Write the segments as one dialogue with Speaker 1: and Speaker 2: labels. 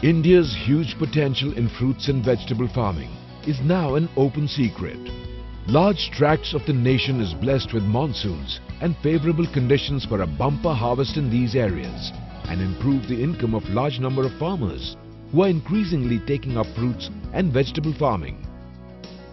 Speaker 1: India's huge potential in fruits and vegetable farming is now an open secret. Large tracts of the nation is blessed with monsoons and favorable conditions for a bumper harvest in these areas and improve the income of large number of farmers who are increasingly taking up fruits and vegetable farming.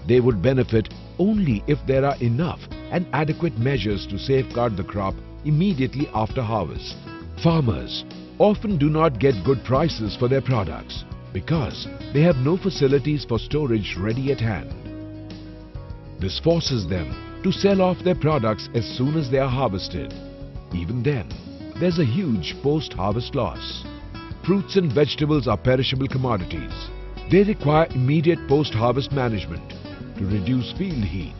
Speaker 1: They would benefit only if there are enough and adequate measures to safeguard the crop immediately after harvest. Farmers often do not get good prices for their products because they have no facilities for storage ready at hand. This forces them to sell off their products as soon as they are harvested. Even then, there's a huge post-harvest loss. Fruits and vegetables are perishable commodities. They require immediate post-harvest management to reduce field heat,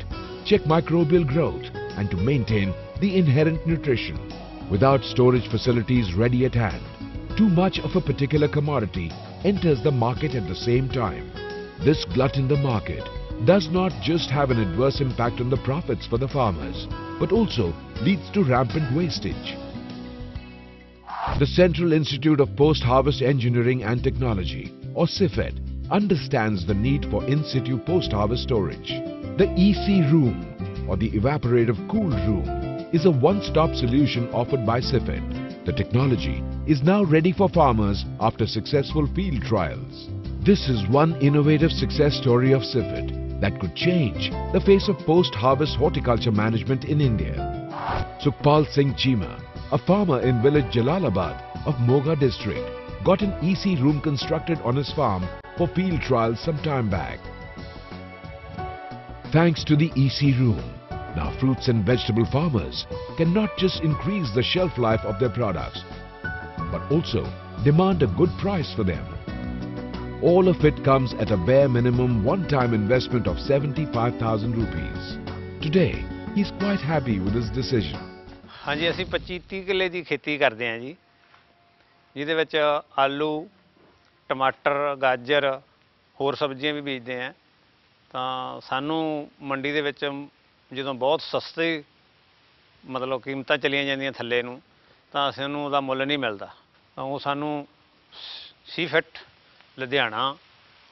Speaker 1: check microbial growth, and to maintain the inherent nutrition. Without storage facilities ready at hand, too much of a particular commodity enters the market at the same time. This glut in the market does not just have an adverse impact on the profits for the farmers, but also leads to rampant wastage. The Central Institute of Post-Harvest Engineering and Technology, or CIFET, understands the need for in-situ post-harvest storage. The EC Room, or the Evaporative Cooled Room, is a one-stop solution offered by CIFET. The technology is now ready for farmers after successful field trials. This is one innovative success story of CIFET that could change the face of post-harvest horticulture management in India. Sukhpal Singh Chima, a farmer in village Jalalabad of Moga district, got an EC room constructed on his farm for field trials some time back. Thanks to the EC room, now fruits and vegetable farmers can not just increase the shelf life of their products, but also demand a good price for them. All of it comes at a bare minimum one-time investment of 75,000 rupees. Today, he's quite happy with his decision.
Speaker 2: हाँ जी, ਅਸੀਂ 25-30 किले ਦੀ खेती ਕਰਦੇ ਹਾਂ ਜੀ, ਜਿਹਦੇ ਵਿੱਚ ਆਲੂ, ਟਮਾਟਰ, ਗਾਜਰ, ਹੋਰ ਸਬਜ਼ੀਆਂ ਵੀ ਬੀਜਦੇ ਹਾਂ। ਤਾਂ ਸਾਨੂੰ ਮੰਡੀ ਦੇ ਵਿੱਚ ਜਦੋਂ ਬਹੁਤ ਸਸਤੇ ਮਤਲਬ ਕੀਮਤਾਂ ਚਲੀਆਂ ਜਾਂਦੀਆਂ ਥੱਲੇ ਨੂੰ, ਤਾਂ ਸਾਨੂੰ ਉਹਦਾ ਮੁੱਲ ਨਹੀਂ ਮਿਲਦਾ। ਤਾਂ ਉਹ ਸਾਨੂੰ ਸੀਫਿਟ ਲੁਧਿਆਣਾ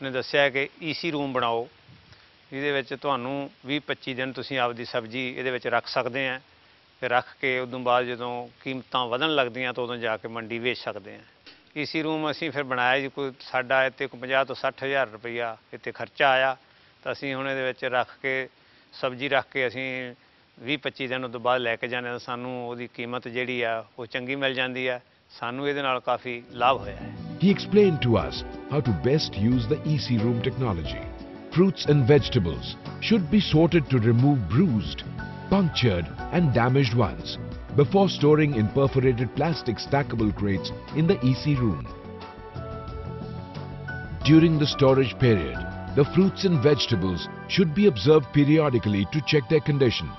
Speaker 2: ਨੇ ਦੱਸਿਆ ਕਿ ਈਸੀ ਰੂਮ ਬਣਾਓ, ਜਿਹਦੇ ਵਿੱਚ ਤੁਹਾਨੂੰ 20-25 ਦਿਨ ਤੁਸੀਂ ਆਪਦੀ ਸਬਜ਼ੀ ਇਹਦੇ ਵਿੱਚ ਰੱਖ ਸਕਦੇ ਆ। ਫਿਰ ਰੱਖ ਕੇ ਉਦੋਂ ਬਾਅਦ ਜਦੋਂ ਕੀਮਤਾਂ ਵਧਣ ਲੱਗਦੀਆਂ ਤਾਂ ਉਦੋਂ ਜਾ ਕੇ ਮੰਡੀ ਵੇਚ ਸਕਦੇ ਆ। ਈਸੀ ਰੂਮ ਅਸੀਂ ਫਿਰ ਬਣਾਇਆ ਜੀ, ਕੋਈ ਸਾਡਾ ਇੱਥੇ 50 ਤੋਂ 60 ਹਜ਼ਾਰ ਰੁਪਈਆ ਇੱਥੇ ਖਰਚਾ ਆਇਆ। ਤਾਂ ਅਸੀਂ ਹੁਣ ਇਹਦੇ ਵਿੱਚ ਰੱਖ ਕੇ ਸਬਜ਼ੀ ਰੱਖ ਕੇ ਅਸੀਂ 20-25 ਦਿਨ ਉਦੋਂ ਬਾਅਦ ਲੈ ਕੇ ਜਾਂਦੇ ਹਾਂ। ਸਾਨੂੰ ਉਹਦੀ ਕੀਮਤ ਜਿਹੜੀ ਆ ਉਹ ਚੰਗੀ ਮਿਲ ਜਾਂਦੀ ਆ। ਸਾਨੂੰ ਇਹਦੇ ਨਾਲ ਕਾਫੀ ਲਾਭ ਹੋਇਆ ਹੈ।
Speaker 1: He explained to us how to best use the EC room technology. Fruits and vegetables should be sorted to remove bruised, punctured and damaged ones before storing in perforated plastic stackable crates in the EC room. During the storage period, the fruits and vegetables should be observed periodically to check their condition.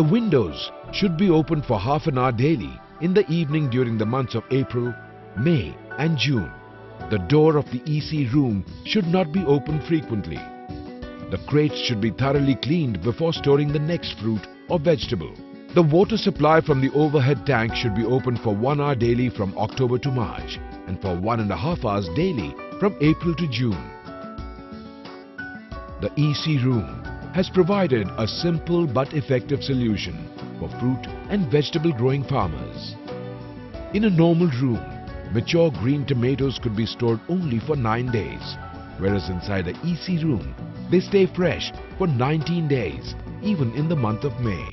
Speaker 1: The windows should be opened for half an hour daily in the evening during the months of April, May and June. The door of the EC room should not be opened frequently. The crates should be thoroughly cleaned before storing the next fruit or vegetable. The water supply from the overhead tank should be opened for 1 hour daily from October to March and for 1.5 hours daily from April to June. The EC room has provided a simple but effective solution for fruit and vegetable growing farmers. In a normal room, mature green tomatoes could be stored only for 9 days, whereas inside the EC room, they stay fresh for 19 days, even in the month of May.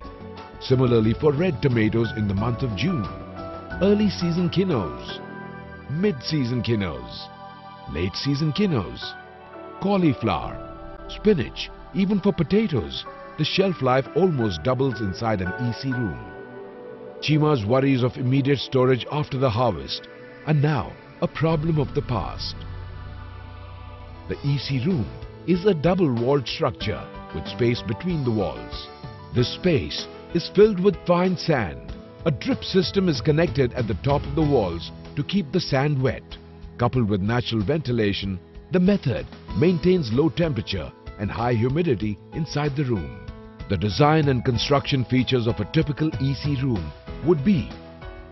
Speaker 1: Similarly for red tomatoes in the month of June, early season quinoas, mid-season quinoas, late season quinoas, cauliflower, spinach, even for potatoes, the shelf life almost doubles inside an EC room. Chima's worries of immediate storage after the harvest are now a problem of the past. The EC room is a double-walled structure with space between the walls. This space is filled with fine sand. A drip system is connected at the top of the walls to keep the sand wet. Coupled with natural ventilation, the method maintains low temperature and high humidity inside the room. The design and construction features of a typical EC room would be: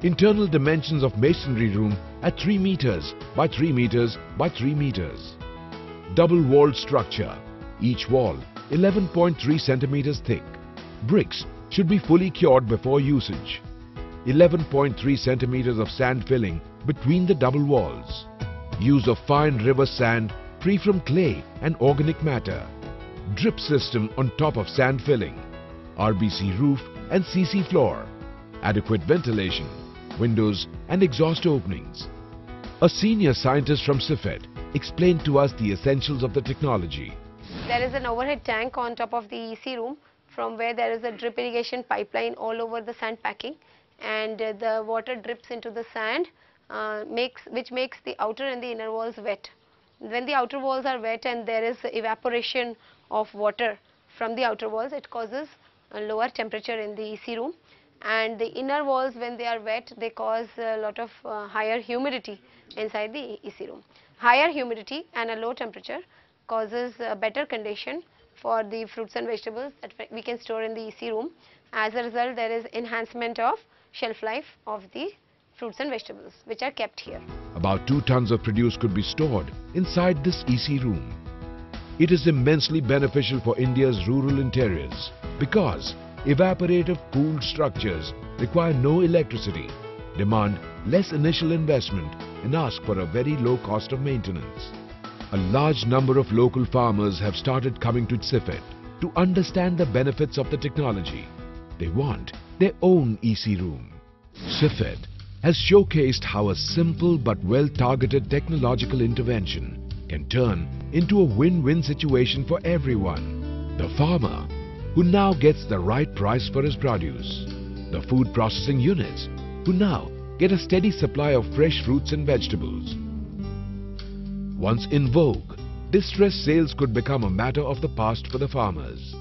Speaker 1: internal dimensions of masonry room at 3 meters by 3 meters by 3 meters. Double-walled structure, each wall 11.3 centimeters thick. Bricks should be fully cured before usage. 11.3 centimeters of sand filling between the double walls. Use of fine river sand free from clay and organic matter. Drip system on top of sand filling. RBC roof and CC floor. Adequate ventilation, windows and exhaust openings. A senior scientist from CIFET explained to us the essentials of the technology.
Speaker 3: There is an overhead tank on top of the EC room from where there is a drip irrigation pipeline all over the sand packing, and the water drips into the sand which makes the outer and the inner walls wet. When the outer walls are wet and there is evaporation of water from the outer walls, it causes a lower temperature in the EC room, and the inner walls, when they are wet, they cause a lot of higher humidity inside the EC room. Higher humidity and a low temperature causes a better condition for the fruits and vegetables that we can store in the EC room. As a result, there is enhancement of shelf life of the fruits and vegetables which are kept here.
Speaker 1: About 2 tons of produce could be stored inside this EC room. It is immensely beneficial for India's rural interiors because evaporative cooled structures require no electricity, demand less initial investment and ask for a very low cost of maintenance. A large number of local farmers have started coming to CIFET to understand the benefits of the technology. They want their own EC room. CIFET has showcased how a simple but well-targeted technological intervention can turn into a win-win situation for everyone. The farmer, who now gets the right price for his produce. The food processing units, who now get a steady supply of fresh fruits and vegetables. Once in vogue, distress sales could become a matter of the past for the farmers.